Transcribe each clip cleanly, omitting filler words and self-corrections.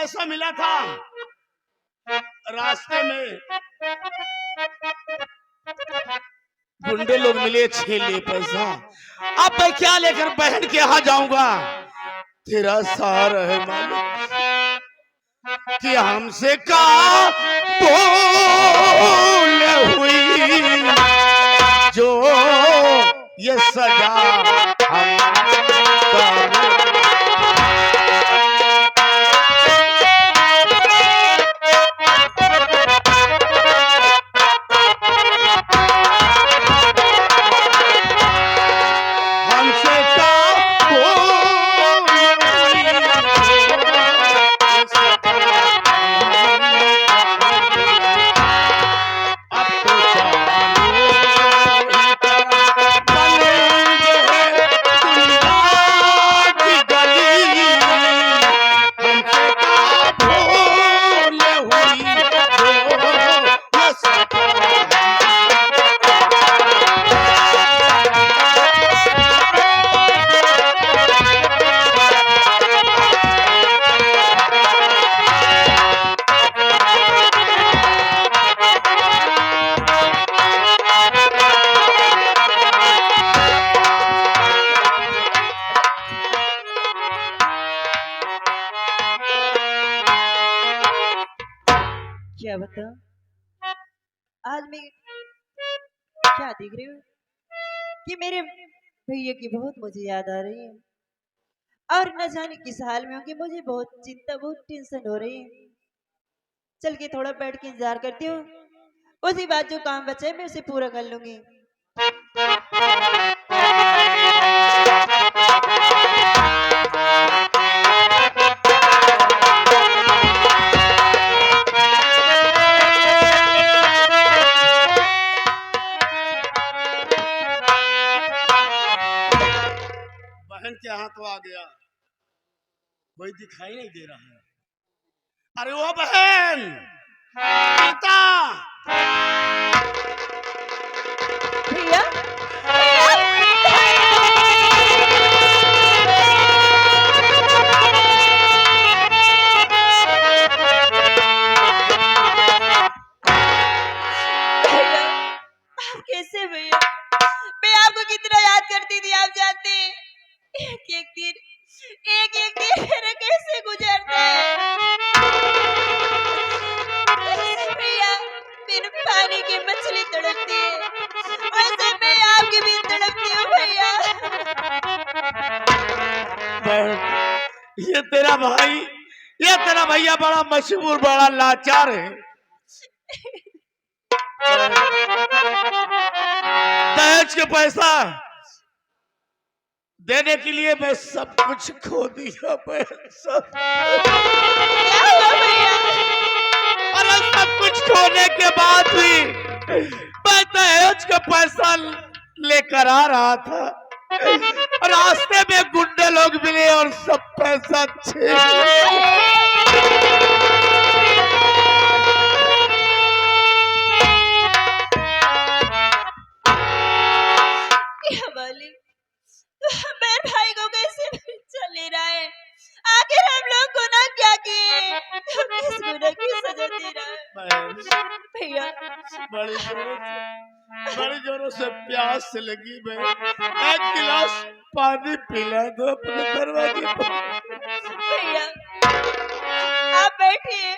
पैसा मिला था रास्ते में, गुंडे लोग मिले, छीन लिए पैसा। अब मैं क्या लेकर बहन के यहाँ जाऊंगा? तेरा सहारा है मालिक कि हमसे का भूल हुई, जो ये सजा क्या बता, आज मैं क्या देख रही हूँ कि मेरे भैया की बहुत मुझे याद आ रही है और न जाने किस हाल में होंगे। मुझे बहुत चिंता, बहुत टेंशन हो रही है। चल के थोड़ा बैठ के इंतजार करती हूँ, उसी बात जो काम बचा है मैं उसे पूरा कर लूंगी। बहन के यहाँ तो आ गया, कोई दिखाई नहीं दे रहा है। अरे वो बहन सीता, भैया कैसे भैया, मैं आपको कितना याद करती थी आप जानते हैं। एक दिन मेरा कैसे गुजरता है भैया, मेरे पानी की मछली तड़पती है वैसे मैं आपकी भी तड़पती हूँ भैया। ये तेरा भाई, ये तेरा भैया बड़ा मशहूर, बड़ा लाचार है। दहेज के पैसा देने के लिए मैं सब कुछ खो दिया, मैं सब। अरे सब कुछ खोने के बाद भी मैं दहेज का पैसा लेकर आ रहा था, रास्ते में गुंडे लोग मिले और सब पैसा छीन मेरे भाई को कैसे चले रहा है? आखिर हम लोग गुनाह क्या किए? किस गुनाह की सजा दे रहा है भैया? बड़ी जोरों से प्यास लगी। मैं एक गिलास पानी पिला दो अपने दरवाजे पर। भैया आप बैठिए,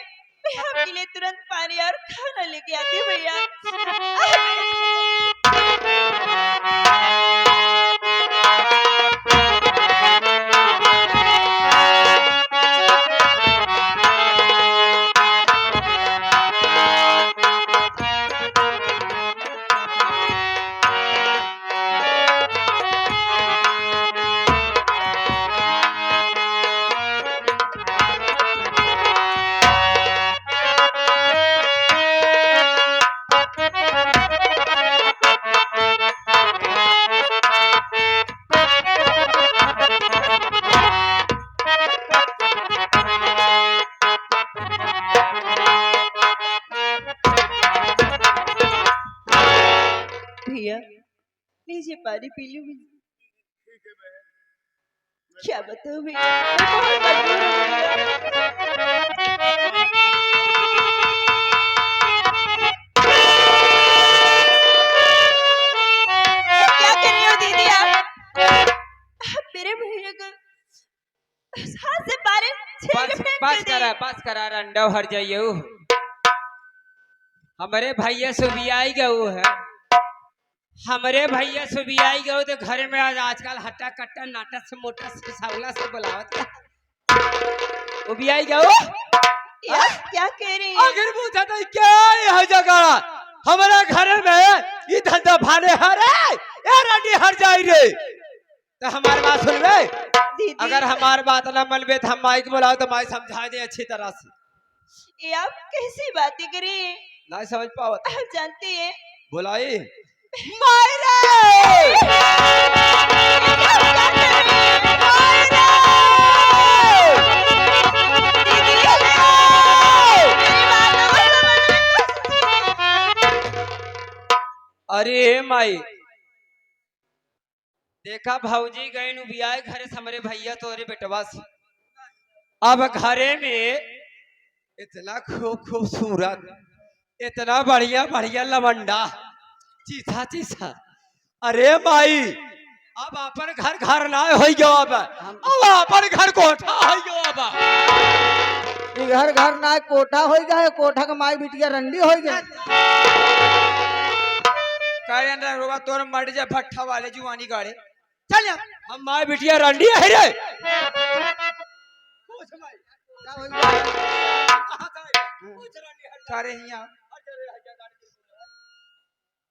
मैं आपके लिए तुरंत पानी और खाना लेके आती हूँ भैया। भैया लीजिए पानी पी लीजिए। क्या बताऊं भैया, मैं बहुत मजबूर हूँ भैया। क्या कर रही हो दीदी आप मेरे भैया को हाथ से पारे छीन के फेंक दे दी। बस करा रंडा हर जाइए हमारे भैया सुबियाई गऊ है। हमारे भैया सुबियाई गऊ तो घर में आज आजकल हट्टा कट्टा नाटा से मोटा से सावला से बुलावत उबियाई गऊ। यार क्या कह रही है? आखिर पूछा था क्या यह जगह हमारा घर में ये धंधा भाने हरे ये रंडी हर जाई रे। तो हमारी बात सुन ले, दीदी अगर हमारी बात ना मनबे तो हम माइक बुलाओ तो माइक समझा दे अच्छी तरह से। ये आप कैसी बातें कर रही हैं? नहीं समझ पाओ आप जानते हैं बुलाई अरे माई देखा भौजी गए नु बियाह घरे से हमारे भैया तोरे बेटवा से। अब घरे में इतना खूबसूरत इतना बढ़िया बढ़िया लवंडा चीथा चीथा। अरे माई अब अपन घर घर ना हो गयो अब अपन घर कोठा हो गयो अब ई घर घर ना कोठा हो गए कोठा के माई बिटिया रंडी हो गए। कहन रोबा तोर मर जा भट्ठा वाले जुआनी गाड़े चल या हम माई बिटिया रंडी है रे। करे हिया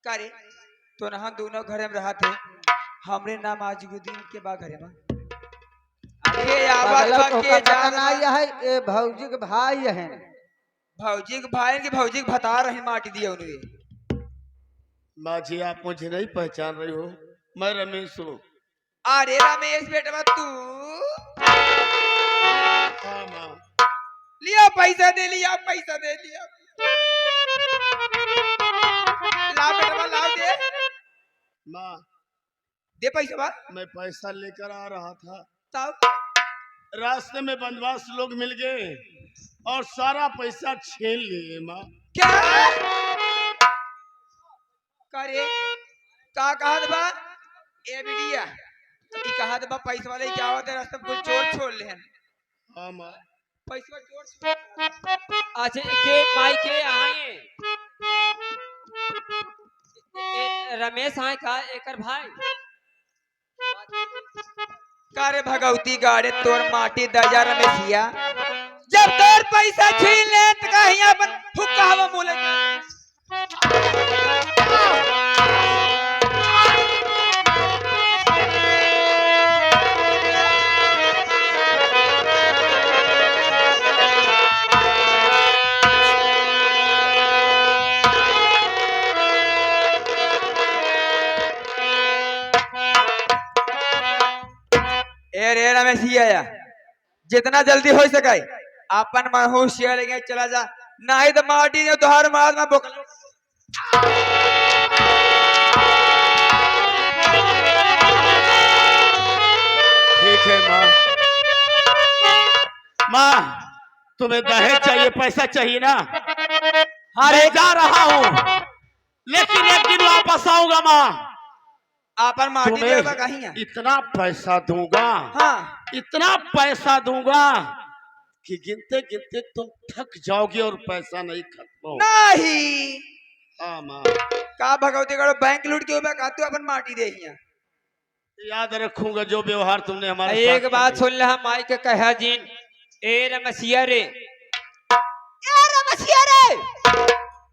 करे तो ना दोनों घरे में रहते हमरे नाम आज दिन के बा घरे में। अरे आवाज के जाना यह ये भौजी के भाई है। भौजी के भाई के भौजी के बता रहे माटी दिया उन्हें। माँ जी आप मुझे नहीं पहचान रही हो, मैं रमेश हूँ। अरे रमेश बेटा तू हाँ माँ। लिया पैसा दे लिया पैसा दे लिया ला बेटा ला दे माँ दे पैसा बा। मैं पैसा लेकर आ रहा था तब रास्ते में बदमाश लोग मिल गए और सारा पैसा छीन लिए माँ। क्या करे का कहा बा ए बिटिया ई कहा बा पैसा वाले क्या होता है रास्ते में कुछ चोर छोड़ ले हैं। हाँ माँ पैसा चोर अच्छा के माई के आए रमेश आए का एकर भाई कारे भगवती गाड़े तोर माटी दजा रमेशिया जब तोर पैसा छीन ले तो कहीं अपन हुक्का हवा मुले रे रमेशिया जितना जल्दी हो सके अपन महोशिया लेके चला जा नहीं तो माटी ने तोहर मार में बोकल। ठीक है माँ। माँ तुम्हें दहेज चाहिए पैसा चाहिए ना? मैं जा रहा हूँ लेकिन एक दिन वापस आऊंगा माँ। अपन माटी देगा कहीं तुम्हें इतना पैसा दूंगा हाँ इतना पैसा दूंगा कि गिनते गिनते तुम थक जाओगे और पैसा नहीं खत्म होगा। नहीं हाँ माँ का भगवती गढ़ बैंक लूट के होगा का तू अपन माटी दे हिया। याद रखूंगा जो व्यवहार तुमने हमारे एक साथ बात किया। सुन ले माई के कहा जीन ए रमसिया रे ए रमसिया रे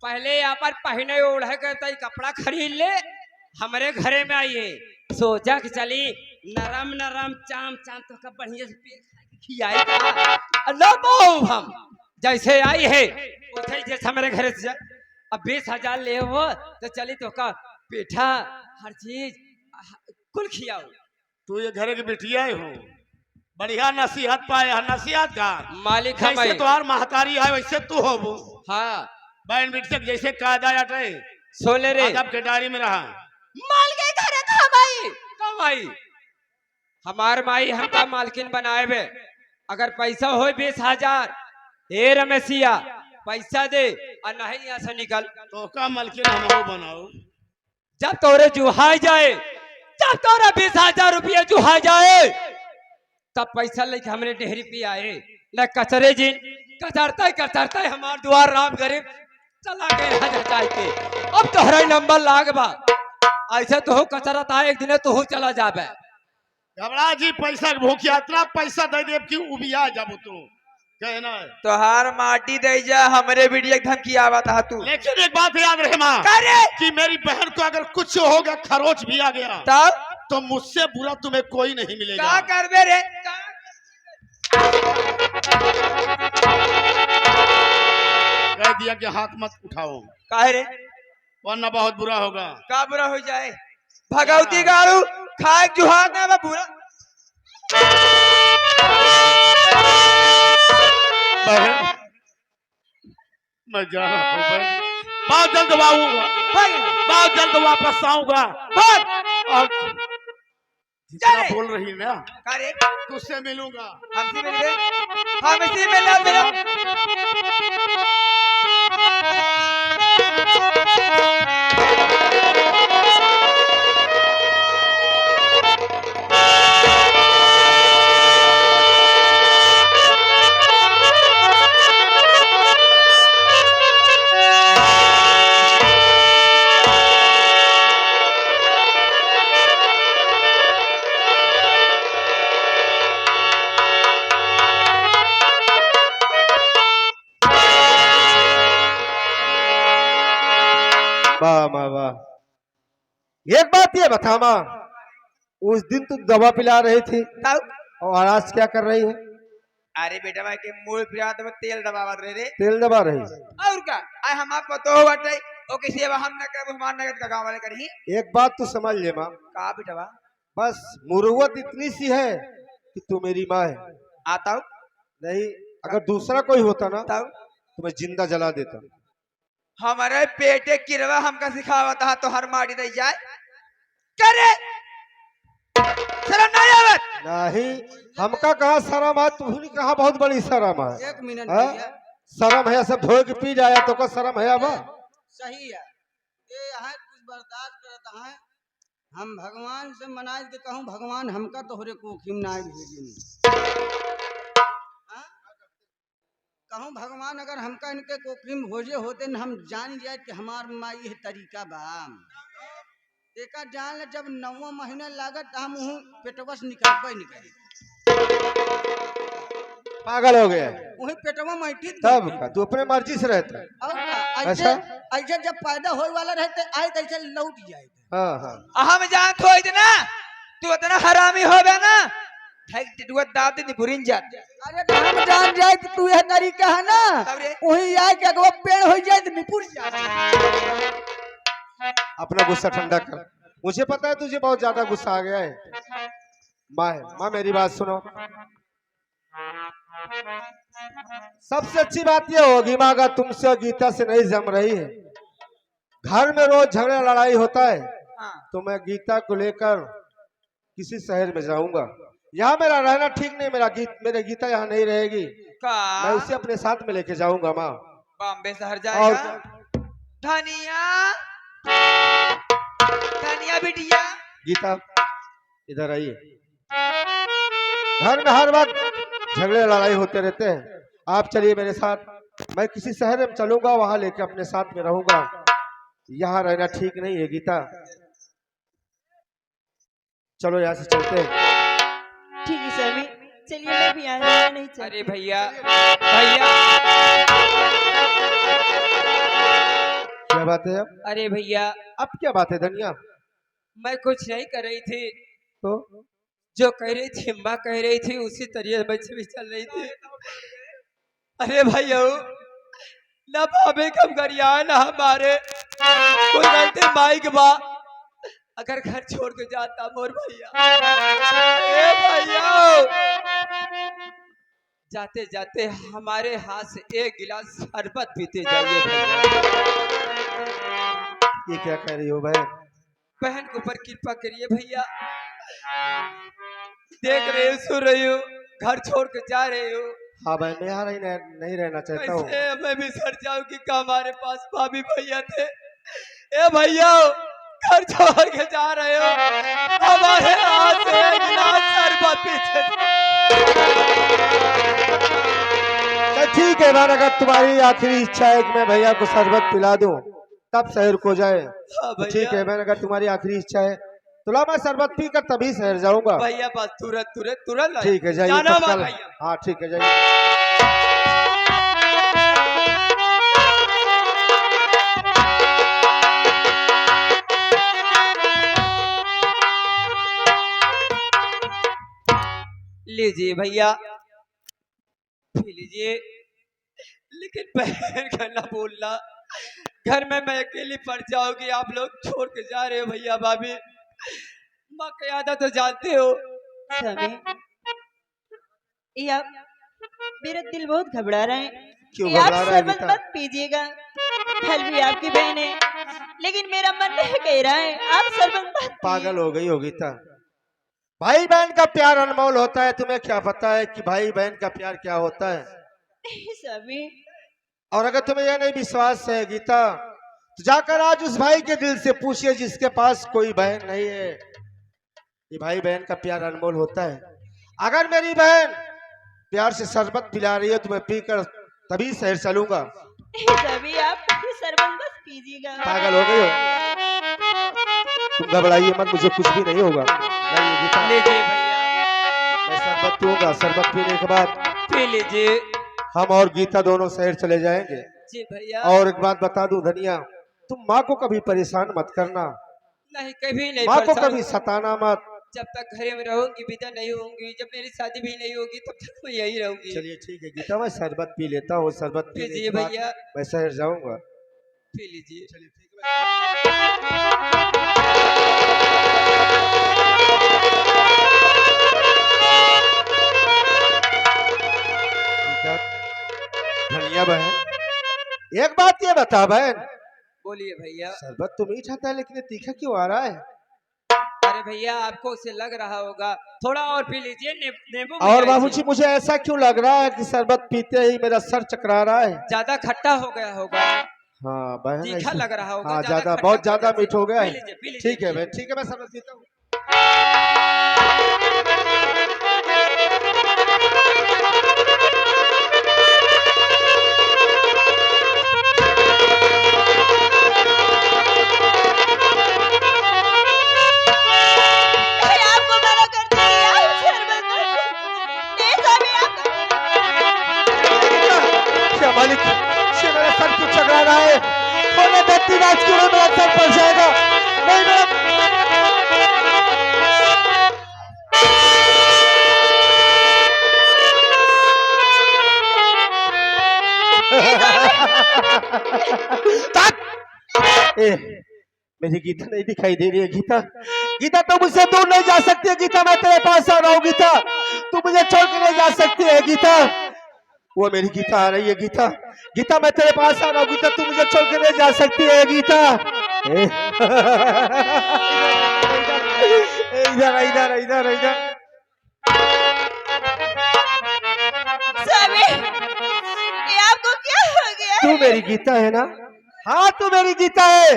पहले अपन पहने ओढ़े के तई कपड़ा खरीद ले हमारे घरे में आइए सोचा कि चली नरम नरम चाम चाम तो का बढ़िया से खियाई का लो हम जैसे आई है उसे जैसे हमारे घरे से अब 20,000 ले हो तो चली तो का पेठा हर चीज कुल खियाओ। तू ये घर की बिटिया ही हो बढ़िया नसीहत पाए नसीहत का मालिक जैसे तुम्हार महतारी है वैसे तू हो वो हाँ बहन बेटी तक जैसे कायदा अटे सोले रे अदब के डायरी में रहा। माल के घर था भाई कब आई हमार माई हमका मालकिन बनाए बे। अगर पैसा हो 20,000, हे रमेशिया पैसा दे और नहीं यहाँ से निकल। तो का मलकिन हम बनाओ। जब तोरे जुहाई जाए, जब तोरा 20,000 रुपया जुहा जाए, तब पैसा लेके हमने डेहरी पे आए न कचरे जिन कचरता हमार द्वार राम गरीब चला गए जाए के। अब तोहरा नंबर लाग बा, ऐसे तो कचरत है, एक दिन तू चला जाबे। घबरा जी पैसा के भूखिया इतना पैसा दे दे कि उबिया जब तू कहना है। तोहार माटी दे जा, हमरे वीडियो धमकी आवत हा तू। लेकिन एक बात याद रहे माँ कि मेरी बहन को अगर कुछ हो गया, खरोच भी आ गया, तब तो मुझसे बुरा तुम्हें कोई नहीं मिलेगा। का करबे रे? कह दिया कि हाथ मत उठाओ, काहे रे? वरना बहुत बुरा होगा। का बुरा हो जाए? भगवती गाड़ू खाए जुहान ना बुरा। बहन मैं जा रहा हूँ बहन, बहुत जल्द आऊंगा, बहुत जल्द वापस आऊंगा। और जितना बोल रही ना का रे? तुझसे मिलूंगा। हमसे मिल गए, हमसे मिलना मिला। वाह वाह वाह। एक बात ये बता माँ, उस दिन तू दवा पिला रही थी तब और आज क्या कर रही है? अरे बेटा भाई के मूल फिरा तो तेल दबावत रहे रे। तेल दबा रही। और का आई हम आप पतो हो बटे ओ के सेवा हम न कर हमार नगद का गांव वाले करी। एक बात तू समझ ले माँ, का बेटा बा बस मुरुवत इतनी सी है कि तू मेरी माँ है। आता हूं नहीं, अगर दूसरा कोई होता ना तब तो मैं जिंदा जला देता। हमारे पेटे किरवा हमका सिखावत हा तो हर माटी दे जाए करे शर्म नहीं आवत। नहीं, हमका कहा शर्म है, तूने कहा बहुत बड़ी शर्म है। एक मिनट हाँ? भैया, शर्म है सब धो के पी जाया तो का शर्म है अब? सही है। ये यहाँ कुछ बर्दाश्त करता है। हम भगवान से मनाज के कहूँ, भगवान हमका तोहरे कोखिम ना भेजिन। हाँ? कहूँ भगवान अगर हमका इनके कोखिम भोजे होते न हम जान जाए कि हमार माँ ये तरीका बा। देखा जान ले जब 9वां महीना लागत हम पेटवस निकले पागल हो गया वही पेटवा मैठी तब का तू अपने मर्जी से रहता है। और का ऐसे ऐसे जब पैदा होए वाला रहते आए तैसे लौट जाए। हाँ हाँ हम जान थो इतना तू इतना हरामी हो गया ना ठग टिटुआ दांत नहीं भुरिन जा। अरे तो हम जान जाए कि तू यह तरीका है ना तब रे वही आए कि अगवा पेड़ हो जाए तो निपुर जाए। अपना गुस्सा ठंडा कर। मुझे पता है तुझे बहुत ज्यादा गुस्सा आ गया है। माँ मेरी बात सुनो। सबसे अच्छी बात यह होगी माँ अगर तुमसे और गीता से नहीं जम रही है, घर में रोज झगड़ा लड़ाई होता है, तो मैं गीता को लेकर किसी शहर में जाऊंगा। यहाँ मेरा रहना ठीक नहीं, मेरे गीता यहाँ नहीं रहेगी। का मैं उसे अपने साथ में लेके जाऊंगा माँ। बॉम्बे शहर और जाएगा। धनिया धनिया बिटिया गीता इधर आइए। घर में हर वक्त झगड़े लड़ाई होते रहते हैं, आप चलिए मेरे साथ। मैं किसी शहर में चलूंगा, वहां लेके अपने साथ में रहूंगा। यहाँ रहना ठीक नहीं है गीता, चलो यहाँ से चलते हैं। ठीक है स्वामी, चलिए मैं भी यहाँ नहीं चलती। अरे भैया भैया क्या बात है अब? अरे भैया अब क्या बात है धनिया? मैं कुछ नहीं कर रही थी, तो जो कह रही थी अम्मा कह रही थी उसी तरीके से भी चल रही थी। अरे भैया ना भाभी कम करिया ना हमारे कोई गलती माइक बा, अगर घर छोड़ के जाता मोर भैया। ए भैया जाते जाते हमारे हाथ से एक गिलास शरबत पीते जाइए भैया। ये क्या कह रही हो बहन? बहन के ऊपर कृपा करिए भैया। देख रहे हो, सुन रही हो, घर छोड़ के जा रहे हो। हाँ भाई, मैं यहाँ नहीं रहना चाहता हूँ। कैसे मैं भी सर जाऊँ कि का हमारे पास भाभी भैया थे। ए भैया, घर छोड़ के जा रहे हो, हमारे हाथ से एक गिलास शरबत पीछे। तो ठीक है भाई, अगर तुम्हारी आखिरी इच्छा है कि मैं भैया को शरबत पिला दूं तब शहर को जाए, हाँ तो भैया। ठीक है। मैंने अगर तुम्हारी आखिरी इच्छा है तो ला, मैं शरबत पीकर तभी शहर जाऊंगा। भैया बस तुरंत तुरंत तुरंत ला। ठीक है, जाइए जाना तब मत कल। भैया। हाँ ठीक है, जाइए। लीजिए भैया, पी लीजिए, लेकिन बहन का ना बोलना। घर में मैं अकेली पड़ जाऊंगी, आप लोग छोड़ के जा रहे हो भैया भाभी। माँ की आदत तो जानते हो। स्वामी, ये आप, मेरा दिल बहुत घबरा रहा है। क्यों ये आप घबरा रहा है शरबत गीता? मत पीजिएगा, फल भी आपकी बहन है, लेकिन मेरा मन नहीं कह रहा है आप शरबत मत पीजिए। पागल हो गई हो गीता। भाई बहन का प्यार अनमोल होता है, तुम्हें क्या पता है कि भाई बहन का प्यार क्या होता है? नहीं स्वामी, और अगर तुम्हें यह नहीं विश्वास है गीता, तो जाकर आज उस भाई के दिल से पूछिए जिसके पास कोई बहन नहीं है। ये भाई बहन का प्यार अनमोल होता है। अगर मेरी बहन प्यार से शरबत पिला रही है तो मैं पीकर तभी शहर चलूंगा। नहीं स्वामी, आप ये शरबत मत पीजिएगा। पागल हो गई हो तुम, घबराइए मत, मुझे कुछ भी नहीं होगा। नहीं गीता, लीजिए भैया, मैं शरबत पीऊंगा। शरबत पीने के बाद पी लीजिए। हम और गीता दोनों शहर चले जाएंगे। जी भैया। और एक बात बता दूं धनिया, तुम माँ को कभी परेशान मत करना, नहीं, कभी नहीं माँ को परेशान। कभी सताना मत। जब तक घर में रहूंगी, विदा नहीं होंगी, जब मेरी शादी भी नहीं होगी, तब तक मैं यही रहूंगी। चलिए ठीक है गीता, मैं शरबत पी लेता हूँ। शरबत पीने लीजिए के बाद भैया, मैं शहर जाऊंगा। पी लीजिए। चलिए ठीक है। गीता, धनिया बहन, एक बात ये बता बहन, बोलिए भैया। शरबत तो मीठा था लेकिन ये तीखा क्यों आ रहा है? अरे भैया, आपको उसे लग रहा होगा, थोड़ा और पी लीजिए। नींबू और मिलाइए। बाबूजी, मुझे ऐसा क्यों लग रहा है कि शरबत पीते ही मेरा सर चकरा रहा है? ज्यादा खट्टा हो गया होगा, हाँ बहन, तीखा ऐसा- लग रहा होगा। हाँ ज्यादा ज्यादा, खट्टा बहुत ज्यादा पीने से। मीठ हो गया पी है। लीजिए, पी लीजिए। ठीक है बहन, ठीक है, मैं शरबत पीता हूँ। मैं आपको मना करती हूँ, आप शरबत मत पीजिए। नहीं स्वामी, क्या मालिक, ये मेरा सर क्यों चकरा रहा है? होने देती रात क्यों नहीं, मेरा सर पड़ जाएगा। नहीं मेरा ए, मेरी गीता नहीं दिखाई दे रही है। गीता, गीता तुम मुझसे दूर नहीं जा सकती है। गीता, मैं तेरे पास आ रहा हूँ। गीता, तू मुझे छोड़ के नहीं जा सकती है। गीता, वो मेरी गीता आ रही है। गीता, गीता मैं तेरे पास आ रहा हूँ। गीता, तू मुझे छोड़ के नहीं जा सकती है। गीता, इधर इधर इधर इधर। स्वामी, ये आपको क्या हो गया? तू मेरी गीता है ना? हाँ तू मेरी गीता है।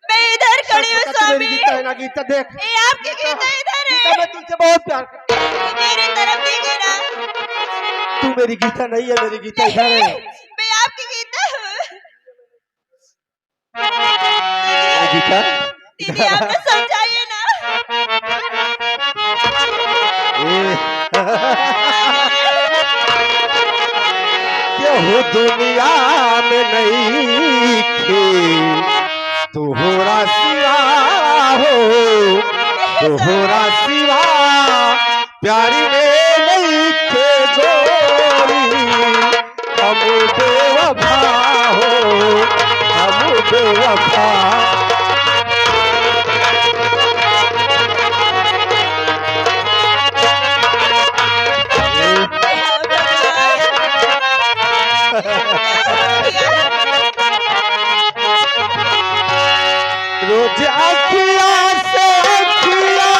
मैं इधर खड़ी हूँ तू मेरी स्वामी। गीता है ना? गीता देख, ये आपकी गीता इधर गीता है, मैं तुझसे बहुत प्यार करता हूँ। मेरी तरफ देखिए ना। तू मेरी गीता नहीं है, मेरी गीता इधर है। मैं आपकी गीता हूँ। मेरी गीता दीदी, आप तो समझाइए ना। क्यों दुनिया में नहीं थी तुहरा सिवा हो, तुहरा सिवा प्यारी में नहीं थे गोरी। हम बेवफा हो, हम बेवफा। रोज अखिया से अखिया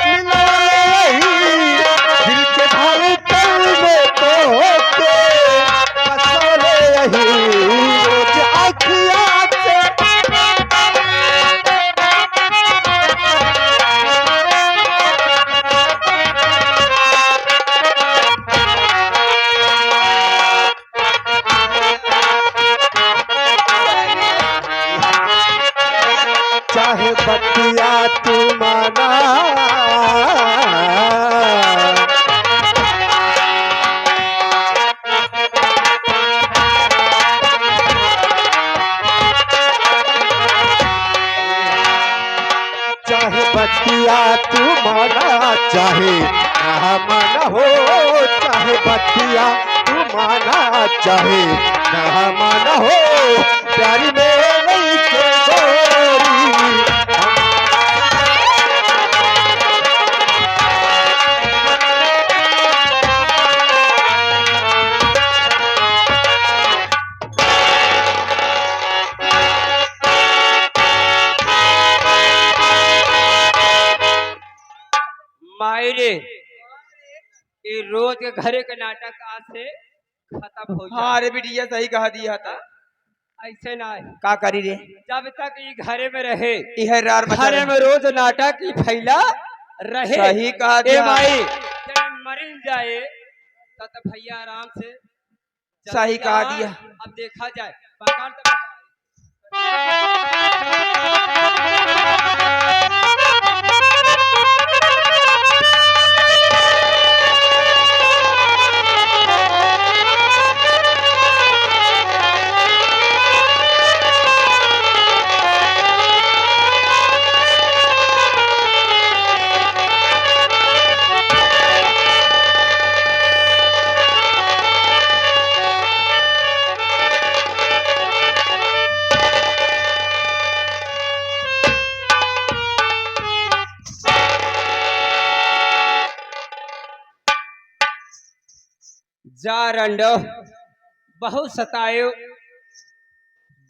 मिला चाहे बतिया तू माना चाहे बतिया तू माना चाहे ना माना हो चाहे बतिया तू माना चाहे ना माना हो प्यारी में नहीं के गोरी मायरे ये रोज के घरे के नाटक आज से खत्म हो हाँ रे बिटिया सही कहा दिया था। ऐसे ना है। का करी रे जब तक ये घरे में रहे यह रार मचा घरे में रोज नाटक ही फैला रहे सही कहा ए दिया। भाई जब मरिल जाए तो भैया आराम से चल सही कहा जाए। दिया। अब देखा जाए पकड़ तो बताए। जा रंडो बहुत सतायो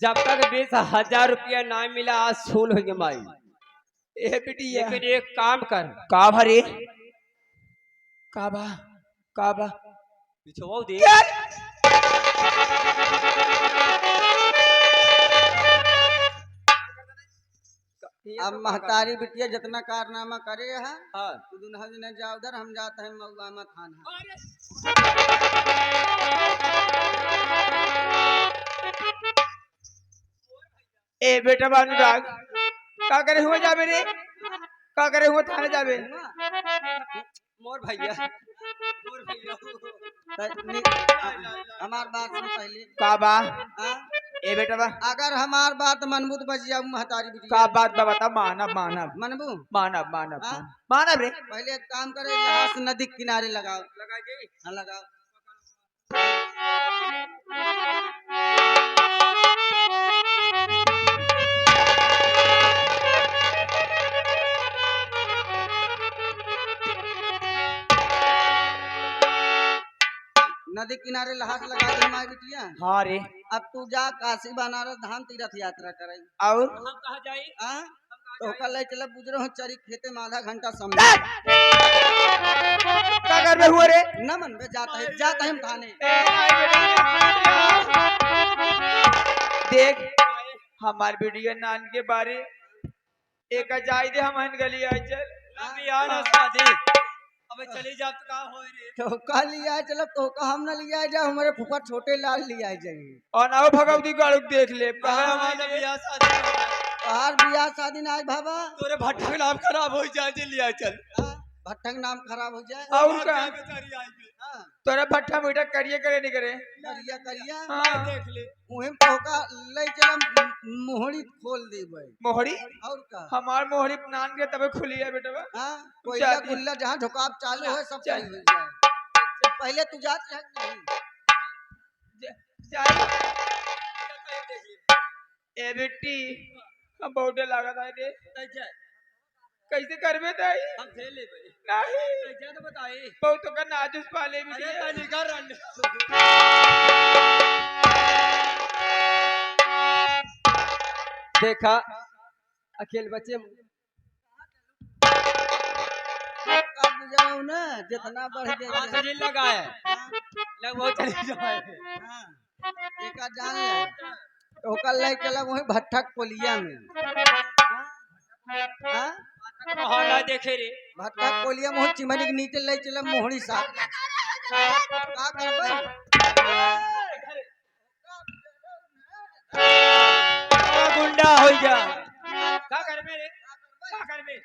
जब तक 20,000 रुपया ना मिला आज सूल हो गया माई। ए बिटिया लेकिन एक काम कर का भरे का बा बिछवाओ दे अब महतारी बिटिया जितना कारनामा करे है हाँ। तू दुल्हा दिन जा उधर हम जाते हैं मऊगामा थाना। ए बेटा अनुराग का करे हुआ जाबे रे का करे हुआ थाने जाबे मोर भैया हमार बात सुन पहले। का बा हाँ? ए बेटा बा अगर हमार बात मनबू तो बच जाऊ महतारी बिटिया। का बात बा बता मानब मानब मनबू मानब मानब हाँ? मानब रे पहले एक काम करे यहाँ से नदी के किनारे लगाओ। लगा गई हाँ लगाओ। नदी किनारे लहास लगा दे हमारी बिटिया। हाँ रे अब तू जा काशी बनारस धाम तीर्थ यात्रा करे। और हम कहा जाई हाँ? तो कल ले चला गुजरो हो चरी खेते में आधा घंटा समय। का करबे हुआ रे न मन में जाता है हम थाने। देख हमार वीडियो नान के बारे एक जाई दे हम हन गली आई चल अभी आ ना शादी अबे चली जा तो का होए रे तो कल लिया चलो तो हम न लिया जा हमारे फूफा छोटे लाल लिया जाएंगे। और ना भगवती गाड़ुक देख ले हमारा बियाह शादी और बियाह शादी ना आज बाबा तोरे भट्टा के नाम खराब हो जाए जे लिया चल भट्टक नाम खराब हो जाए। और का बेचारी आई भी हाँ, तोरा भट्टा मीठा करिए करे नहीं करे करिया करिया हाँ देख ले उहें पोका ले चला मोहड़ी खोल देबै। मोहरी और का हमार मोहरी नान के तबे खुली है बेटा हाँ कोयला शादी। गुल्ला जहाँ झुकाव चालू है सब चल। सही हो जाए। पहले तू जा नहीं जाई ए बेटी हम बहुत लागत है रे कैसे करबे ताई हम थे ले भाई नहीं क्या तो बताए बहुत का नाजुस पाले भी अरे तानी कर रंड देखा अकेले बच्चे अब जाओ ना जितना बढ़ हाथ जाए। से लगा है लग बहुत चली जाए हाँ, एक जान ले तो कल ले चला वही भट्टक कोलिया में। हाँ? कहाँ ना देखे रे भट्टक कोलिया में चिमनी के नीचे ले चला मोहड़ी साथ का करबै। गुंडा हो गया क्या करे कर मेरे क्या कर बे